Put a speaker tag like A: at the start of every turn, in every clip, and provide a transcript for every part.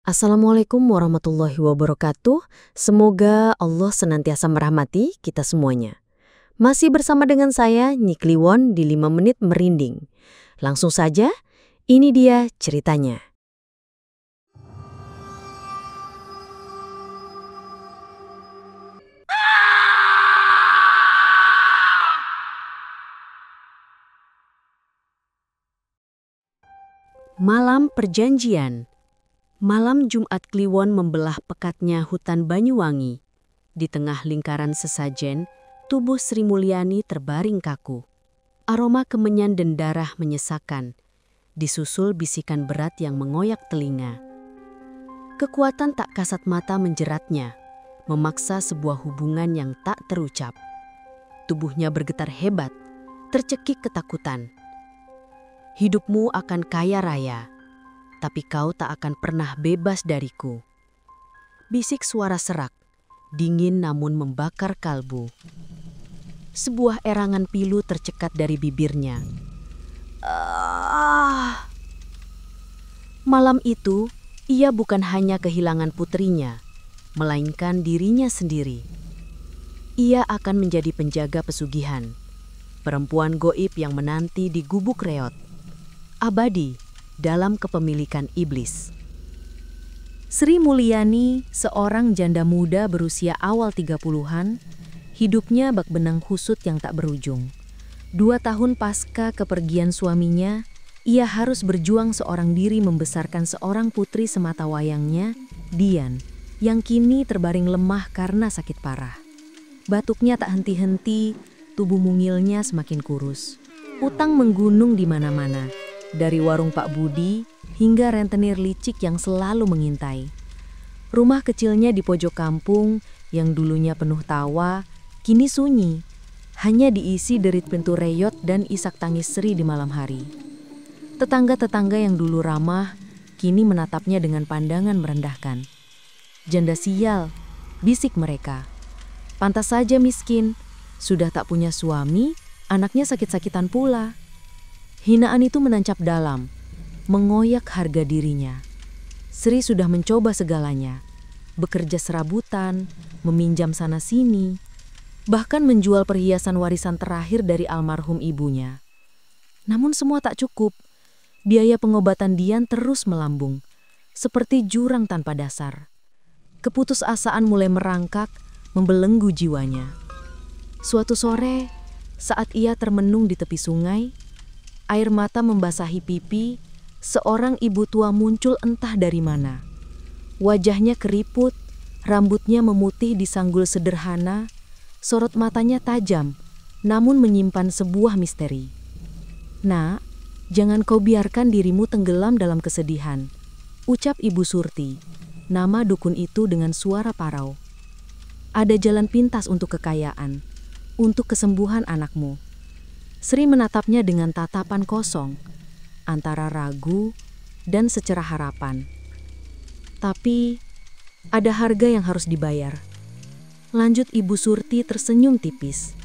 A: Assalamualaikum warahmatullahi wabarakatuh. Semoga Allah senantiasa merahmati kita semuanya. Masih bersama dengan saya, Nyi Kliwon di 5 Menit Merinding. Langsung saja, ini dia ceritanya. Malam Perjanjian. Malam Jumat Kliwon membelah pekatnya hutan Banyuwangi. Di tengah lingkaran sesajen, tubuh Sri Mulyani terbaring kaku. Aroma kemenyan dan darah menyesakan, disusul bisikan berat yang mengoyak telinga. Kekuatan tak kasat mata menjeratnya, memaksa sebuah hubungan yang tak terucap. Tubuhnya bergetar hebat, tercekik ketakutan. Hidupmu akan kaya raya, tapi kau tak akan pernah bebas dariku. Bisik suara serak, dingin namun membakar kalbu. Sebuah erangan pilu tercekat dari bibirnya. Malam itu, ia bukan hanya kehilangan putrinya, melainkan dirinya sendiri. Ia akan menjadi penjaga pesugihan, perempuan goib yang menanti di gubuk reot, abadi dalam kepemilikan iblis. Sri Mulyani, seorang janda muda berusia awal 30-an, hidupnya bak benang kusut yang tak berujung. 2 tahun pasca kepergian suaminya, ia harus berjuang seorang diri membesarkan seorang putri semata wayangnya, Dian, yang kini terbaring lemah karena sakit parah. Batuknya tak henti-henti, tubuh mungilnya semakin kurus. Utang menggunung di mana-mana, dari warung Pak Budi hingga rentenir licik yang selalu mengintai. Rumah kecilnya di pojok kampung yang dulunya penuh tawa, kini sunyi, hanya diisi derit pintu reyot dan isak tangis Sri di malam hari. Tetangga-tetangga yang dulu ramah, kini menatapnya dengan pandangan merendahkan. Janda sial, bisik mereka. Pantas saja miskin, sudah tak punya suami, anaknya sakit-sakitan pula. Hinaan itu menancap dalam, mengoyak harga dirinya. Sri sudah mencoba segalanya, bekerja serabutan, meminjam sana-sini, bahkan menjual perhiasan warisan terakhir dari almarhum ibunya. Namun semua tak cukup. Biaya pengobatan Dian terus melambung, seperti jurang tanpa dasar. Keputusasaan mulai merangkak, membelenggu jiwanya. Suatu sore, saat ia termenung di tepi sungai, air mata membasahi pipi, seorang ibu tua muncul entah dari mana. Wajahnya keriput, rambutnya memutih di sanggul sederhana, sorot matanya tajam, namun menyimpan sebuah misteri. "Nak, jangan kau biarkan dirimu tenggelam dalam kesedihan," ucap Ibu Surti, nama dukun itu dengan suara parau. "Ada jalan pintas untuk kekayaan, untuk kesembuhan anakmu." Sri menatapnya dengan tatapan kosong, antara ragu dan secerah harapan. "Tapi, ada harga yang harus dibayar," lanjut Ibu Surti tersenyum tipis.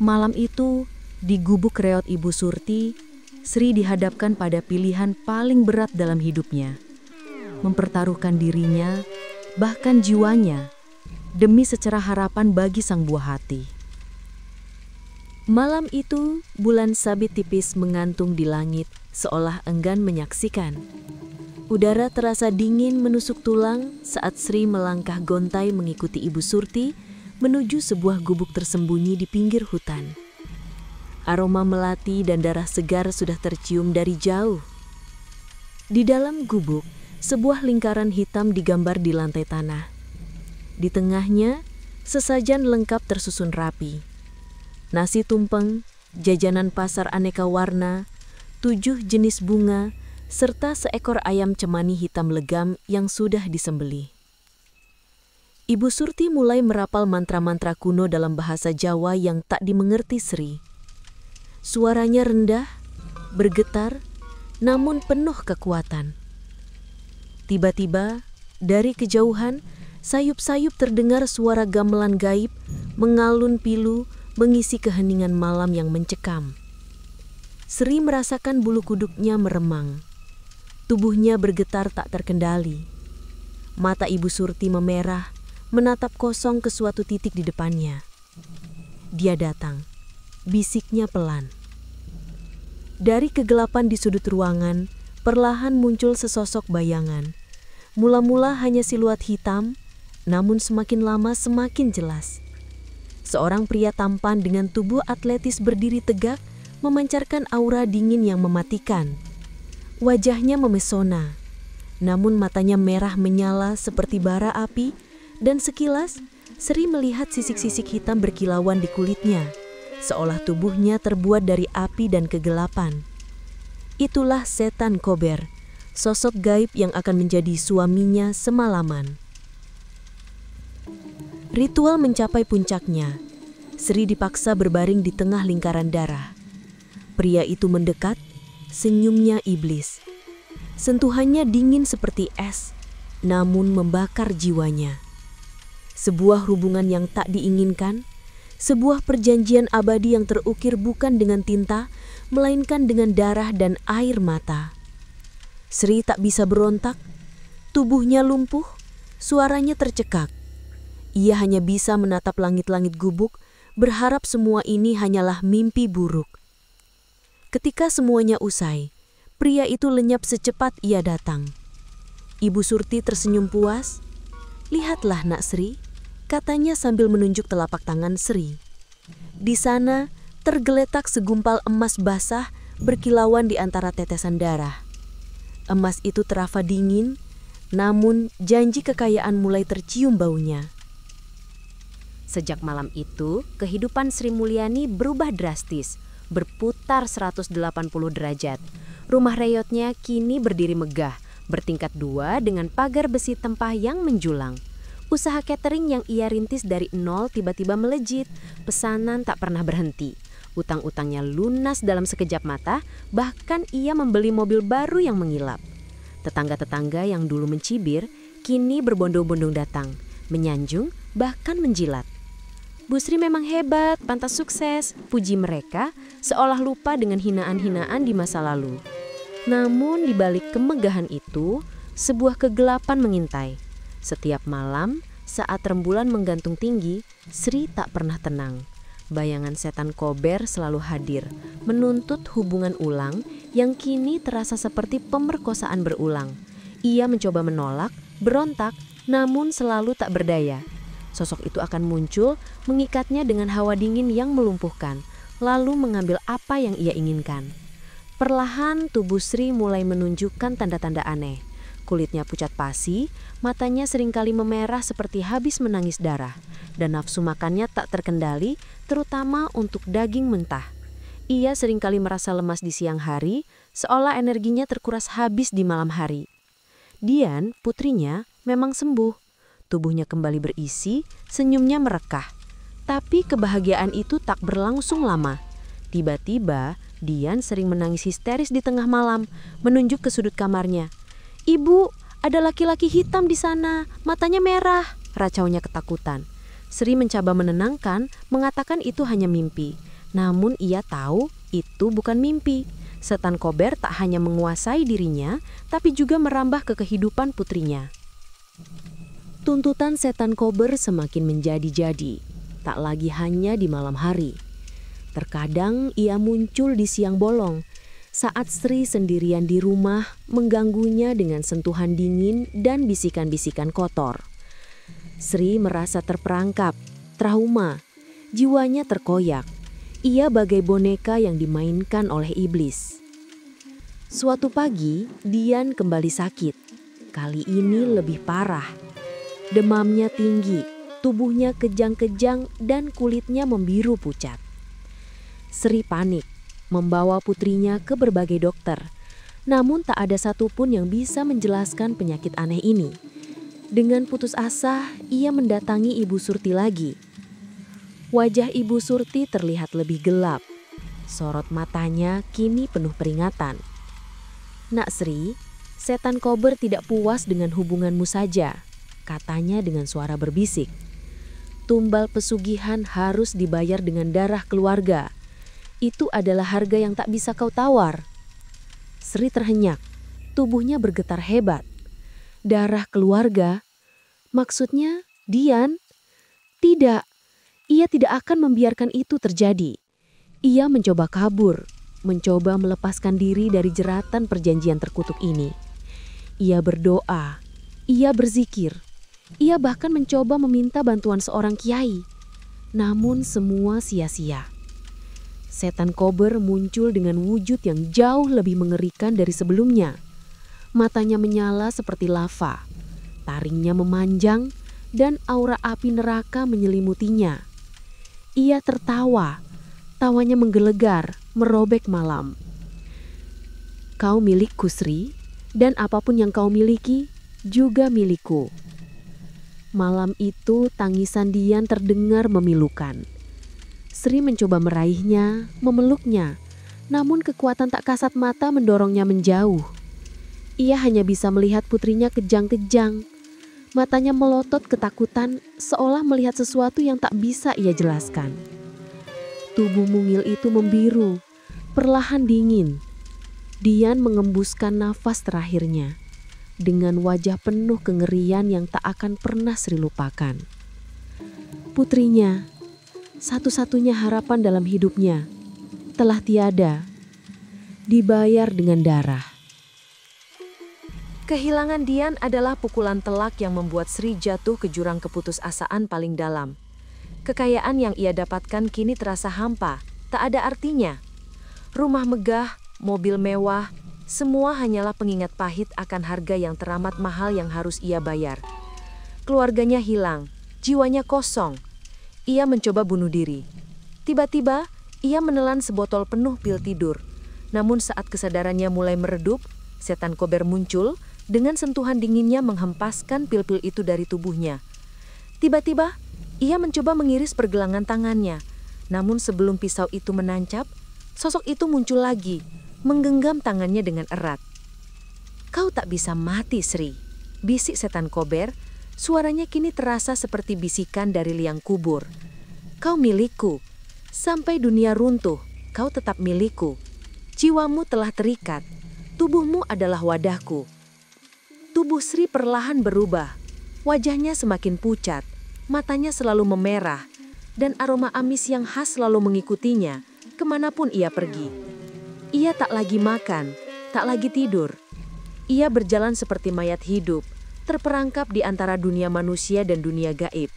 A: Malam itu, di gubuk reot Ibu Surti, Sri dihadapkan pada pilihan paling berat dalam hidupnya. Mempertaruhkan dirinya, bahkan jiwanya, demi secerah harapan bagi sang buah hati. Malam itu, bulan sabit tipis mengantung di langit, seolah enggan menyaksikan. Udara terasa dingin menusuk tulang saat Sri melangkah gontai mengikuti Ibu Surti menuju sebuah gubuk tersembunyi di pinggir hutan. Aroma melati dan darah segar sudah tercium dari jauh. Di dalam gubuk, sebuah lingkaran hitam digambar di lantai tanah. Di tengahnya, sesajen lengkap tersusun rapi. Nasi tumpeng, jajanan pasar aneka warna, 7 jenis bunga, serta seekor ayam cemani hitam legam yang sudah disembelih. Ibu Surti mulai merapal mantra-mantra kuno dalam bahasa Jawa yang tak dimengerti Sri. Suaranya rendah, bergetar, namun penuh kekuatan. Tiba-tiba, dari kejauhan, sayup-sayup terdengar suara gamelan gaib, mengalun pilu, mengisi keheningan malam yang mencekam. Sri merasakan bulu kuduknya meremang. Tubuhnya bergetar tak terkendali. Mata Ibu Surti memerah, menatap kosong ke suatu titik di depannya. Dia datang, bisiknya pelan. Dari kegelapan di sudut ruangan, perlahan muncul sesosok bayangan. Mula-mula hanya siluet hitam, namun semakin lama semakin jelas. Seorang pria tampan dengan tubuh atletis berdiri tegak, memancarkan aura dingin yang mematikan. Wajahnya memesona, namun matanya merah menyala seperti bara api, dan sekilas Sri melihat sisik-sisik hitam berkilauan di kulitnya, seolah tubuhnya terbuat dari api dan kegelapan. Itulah setan Kober, sosok gaib yang akan menjadi suaminya semalaman. Ritual mencapai puncaknya. Sri dipaksa berbaring di tengah lingkaran darah. Pria itu mendekat, senyumnya iblis. Sentuhannya dingin seperti es, namun membakar jiwanya. Sebuah hubungan yang tak diinginkan, sebuah perjanjian abadi yang terukir bukan dengan tinta, melainkan dengan darah dan air mata. Sri tak bisa berontak, tubuhnya lumpuh, suaranya tercekak. Ia hanya bisa menatap langit-langit gubuk, berharap semua ini hanyalah mimpi buruk. Ketika semuanya usai, pria itu lenyap secepat ia datang. Ibu Surti tersenyum puas. "Lihatlah nak Sri," katanya sambil menunjuk telapak tangan Sri. Di sana tergeletak segumpal emas basah berkilauan di antara tetesan darah. Emas itu terasa dingin, namun janji kekayaan mulai tercium baunya. Sejak malam itu, kehidupan Sri Mulyani berubah drastis, berputar 180 derajat. Rumah reyotnya kini berdiri megah, bertingkat 2 dengan pagar besi tempah yang menjulang. Usaha catering yang ia rintis dari nol tiba-tiba melejit, pesanan tak pernah berhenti. Utang-utangnya lunas dalam sekejap mata, bahkan ia membeli mobil baru yang mengilap. Tetangga-tetangga yang dulu mencibir, kini berbondong-bondong datang, menyanjung, bahkan menjilat. "Bu Sri memang hebat, pantas sukses," puji mereka, seolah lupa dengan hinaan-hinaan di masa lalu. Namun di balik kemegahan itu, sebuah kegelapan mengintai. Setiap malam, saat rembulan menggantung tinggi, Sri tak pernah tenang. Bayangan setan Kober selalu hadir, menuntut hubungan ulang yang kini terasa seperti pemerkosaan berulang. Ia mencoba menolak, berontak, namun selalu tak berdaya. Sosok itu akan muncul, mengikatnya dengan hawa dingin yang melumpuhkan, lalu mengambil apa yang ia inginkan. Perlahan tubuh Sri mulai menunjukkan tanda-tanda aneh. Kulitnya pucat pasi, matanya seringkali memerah seperti habis menangis darah, dan nafsu makannya tak terkendali, terutama untuk daging mentah. Ia seringkali merasa lemas di siang hari, seolah energinya terkuras habis di malam hari. Dian, putrinya, memang sembuh. Tubuhnya kembali berisi, senyumnya merekah. Tapi kebahagiaan itu tak berlangsung lama. Tiba-tiba, Dian sering menangis histeris di tengah malam, menunjuk ke sudut kamarnya. "Ibu, ada laki-laki hitam di sana, matanya merah," racaunya ketakutan. Sri mencoba menenangkan, mengatakan itu hanya mimpi. Namun ia tahu itu bukan mimpi. Setan Kober tak hanya menguasai dirinya, tapi juga merambah ke kehidupan putrinya. Tuntutan setan Kober semakin menjadi-jadi, tak lagi hanya di malam hari. Terkadang ia muncul di siang bolong, saat Sri sendirian di rumah, mengganggunya dengan sentuhan dingin dan bisikan-bisikan kotor. Sri merasa terperangkap, trauma, jiwanya terkoyak. Ia bagai boneka yang dimainkan oleh iblis. Suatu pagi, Dian kembali sakit. Kali ini lebih parah. Demamnya tinggi, tubuhnya kejang-kejang dan kulitnya membiru pucat. Sri panik, membawa putrinya ke berbagai dokter. Namun tak ada satupun yang bisa menjelaskan penyakit aneh ini. Dengan putus asa, ia mendatangi Ibu Surti lagi. Wajah Ibu Surti terlihat lebih gelap. Sorot matanya kini penuh peringatan. "Nak Sri, setan Kober tidak puas dengan hubunganmu saja," katanya dengan suara berbisik. "Tumbal pesugihan harus dibayar dengan darah keluarga. Itu adalah harga yang tak bisa kau tawar." Sri terhenyak, tubuhnya bergetar hebat. darah keluarga. Maksudnya, Dian? Tidak, ia tidak akan membiarkan itu terjadi. Ia mencoba kabur, mencoba melepaskan diri dari jeratan perjanjian terkutuk ini. Ia berdoa, ia berzikir, ia bahkan mencoba meminta bantuan seorang kiai. Namun semua sia-sia. Setan Kober muncul dengan wujud yang jauh lebih mengerikan dari sebelumnya. Matanya menyala seperti lava, taringnya memanjang, dan aura api neraka menyelimutinya. Ia tertawa, tawanya menggelegar, merobek malam. Kau milikku, Sri, dan apapun yang kau miliki juga milikku. Malam itu tangisan Dian terdengar memilukan. Sri mencoba meraihnya, memeluknya, namun kekuatan tak kasat mata mendorongnya menjauh. Ia hanya bisa melihat putrinya kejang-kejang. Matanya melotot ketakutan, seolah melihat sesuatu yang tak bisa ia jelaskan. Tubuh mungil itu membiru, perlahan dingin. Dian mengembuskan nafas terakhirnya, dengan wajah penuh kengerian yang tak akan pernah Sri lupakan. Putrinya, satu-satunya harapan dalam hidupnya, telah tiada, dibayar dengan darah. Kehilangan Dian adalah pukulan telak yang membuat Sri jatuh ke jurang keputusasaan paling dalam. Kekayaan yang ia dapatkan kini terasa hampa, tak ada artinya. Rumah megah, mobil mewah, semua hanyalah pengingat pahit akan harga yang teramat mahal yang harus ia bayar. Keluarganya hilang, jiwanya kosong. Ia mencoba bunuh diri. Tiba-tiba, ia menelan sebotol penuh pil tidur. Namun saat kesadarannya mulai meredup, setan Kober muncul, dengan sentuhan dinginnya menghempaskan pil-pil itu dari tubuhnya. Tiba-tiba, ia mencoba mengiris pergelangan tangannya. Namun sebelum pisau itu menancap, sosok itu muncul lagi, menggenggam tangannya dengan erat. Kau tak bisa mati, Sri, bisik setan Kober. Suaranya kini terasa seperti bisikan dari liang kubur. Kau milikku. Sampai dunia runtuh, kau tetap milikku. Jiwamu telah terikat. Tubuhmu adalah wadahku. Tubuh Sri perlahan berubah. Wajahnya semakin pucat, matanya selalu memerah, dan aroma amis yang khas selalu mengikutinya kemanapun ia pergi. Ia tak lagi makan, tak lagi tidur. Ia berjalan seperti mayat hidup, terperangkap di antara dunia manusia dan dunia gaib.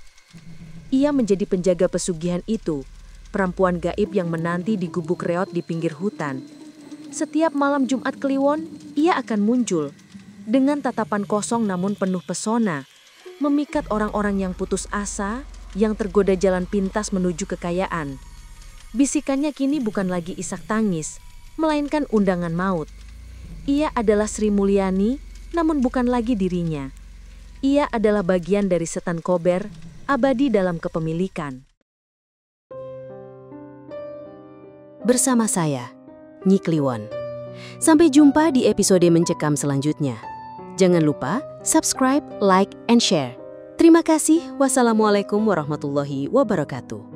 A: Ia menjadi penjaga pesugihan itu, perempuan gaib yang menanti di gubuk reot di pinggir hutan. Setiap malam Jumat Kliwon, ia akan muncul, dengan tatapan kosong namun penuh pesona, memikat orang-orang yang putus asa, yang tergoda jalan pintas menuju kekayaan. Bisikannya kini bukan lagi isak tangis, melainkan undangan maut. Ia adalah Sri Mulyani, namun bukan lagi dirinya. Ia adalah bagian dari setan Kober, abadi dalam kepemilikan. Bersama saya, Nyi Kliwon. Sampai jumpa di episode Mencekam selanjutnya. Jangan lupa subscribe, like, and share. Terima kasih. Wassalamualaikum warahmatullahi wabarakatuh.